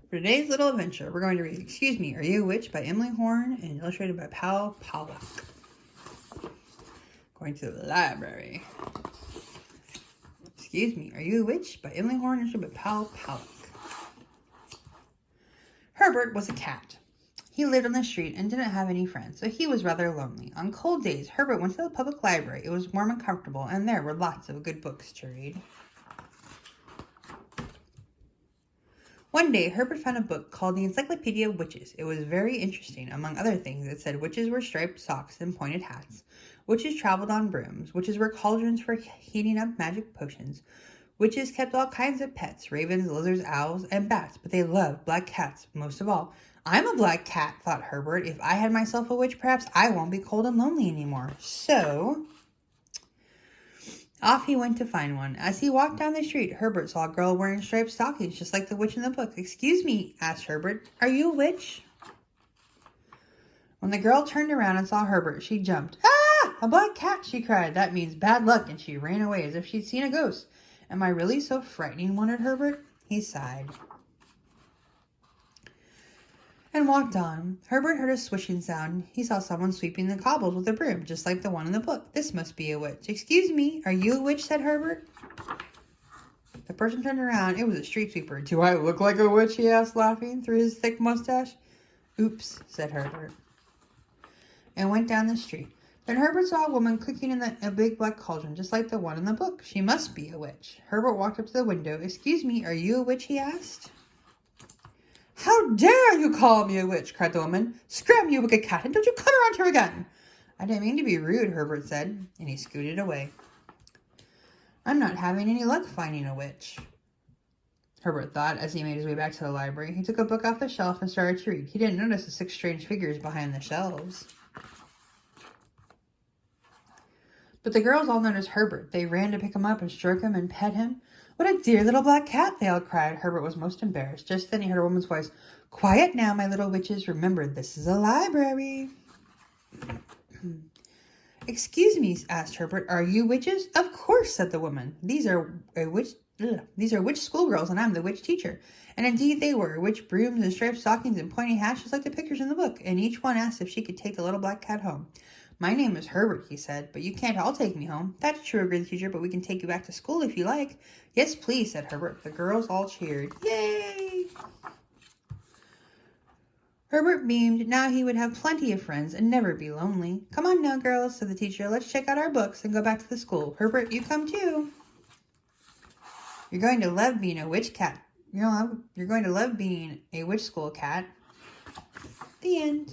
For today's little adventure, we're going to read Excuse Me, Are You a Witch by Emily Horn and illustrated by Pal Pollock. Going to the library. Excuse Me, Are You a Witch by Emily Horn, illustrated by Pal Pollock. Herbert was a cat. He lived on the street and didn't have any friends, so he was rather lonely. On cold days, Herbert went to the public library. It was warm and comfortable, and there were lots of good books to read. One day, Herbert found a book called The Encyclopedia of Witches. It was very interesting. Among other things, it said witches wore striped socks and pointed hats. Witches traveled on brooms. Witches were cauldrons for heating up magic potions. Witches kept all kinds of pets, ravens, lizards, owls, and bats, but they loved black cats most of all. I'm a black cat, thought Herbert. If I had myself a witch, perhaps I won't be cold and lonely anymore. So off he went to find one. As he walked down the street, Herbert saw a girl wearing striped stockings, just like the witch in the book. Excuse me, asked Herbert, are you a witch? When the girl turned around and saw Herbert, she jumped. Ah, a black cat, she cried. That means bad luck, and she ran away as if she'd seen a ghost. Am I really so frightening, wondered Herbert. He sighed and walked on. Herbert heard a swishing sound. He saw someone sweeping the cobbles with a broom, just like the one in the book. This must be a witch. Excuse me, are you a witch? Said Herbert. The person turned around. It was a street sweeper. Do I look like a witch? He asked, laughing through his thick mustache. Oops, said Herbert, and went down the street. Then Herbert saw a woman cooking in a big black cauldron, just like the one in the book. She must be a witch. Herbert walked up to the window. Excuse me, are you a witch? He asked. How dare you call me a witch, cried the woman. Scram, you wicked cat, and don't you come around here again. I didn't mean to be rude, Herbert said, and he scooted away. I'm not having any luck finding a witch, Herbert thought as he made his way back to the library. He took a book off the shelf and started to read. He didn't notice the 6 strange figures behind the shelves. But the girls all noticed Herbert. They ran to pick him up and stroke him and pet him. What a dear little black cat, they all cried. Herbert was most embarrassed. Just then he heard a woman's voice. Quiet now, my little witches. Remember, this is a library. Excuse me, asked Herbert. Are you witches? Of course, said the woman. These are witch schoolgirls, and I'm the witch teacher. And indeed they were. Witch brooms and striped stockings and pointy hats, just like the pictures in the book. And each one asked if she could take the little black cat home. My name is Herbert, he said, but you can't all take me home. That's true, agreed the teacher, but we can take you back to school if you like. Yes, please, said Herbert. The girls all cheered. Yay! Herbert beamed. Now he would have plenty of friends and never be lonely. Come on now, girls, said the teacher. Let's check out our books and go back to the school. Herbert, you come too. You're going to love being a witch cat. You're going to love being a witch school cat. The end.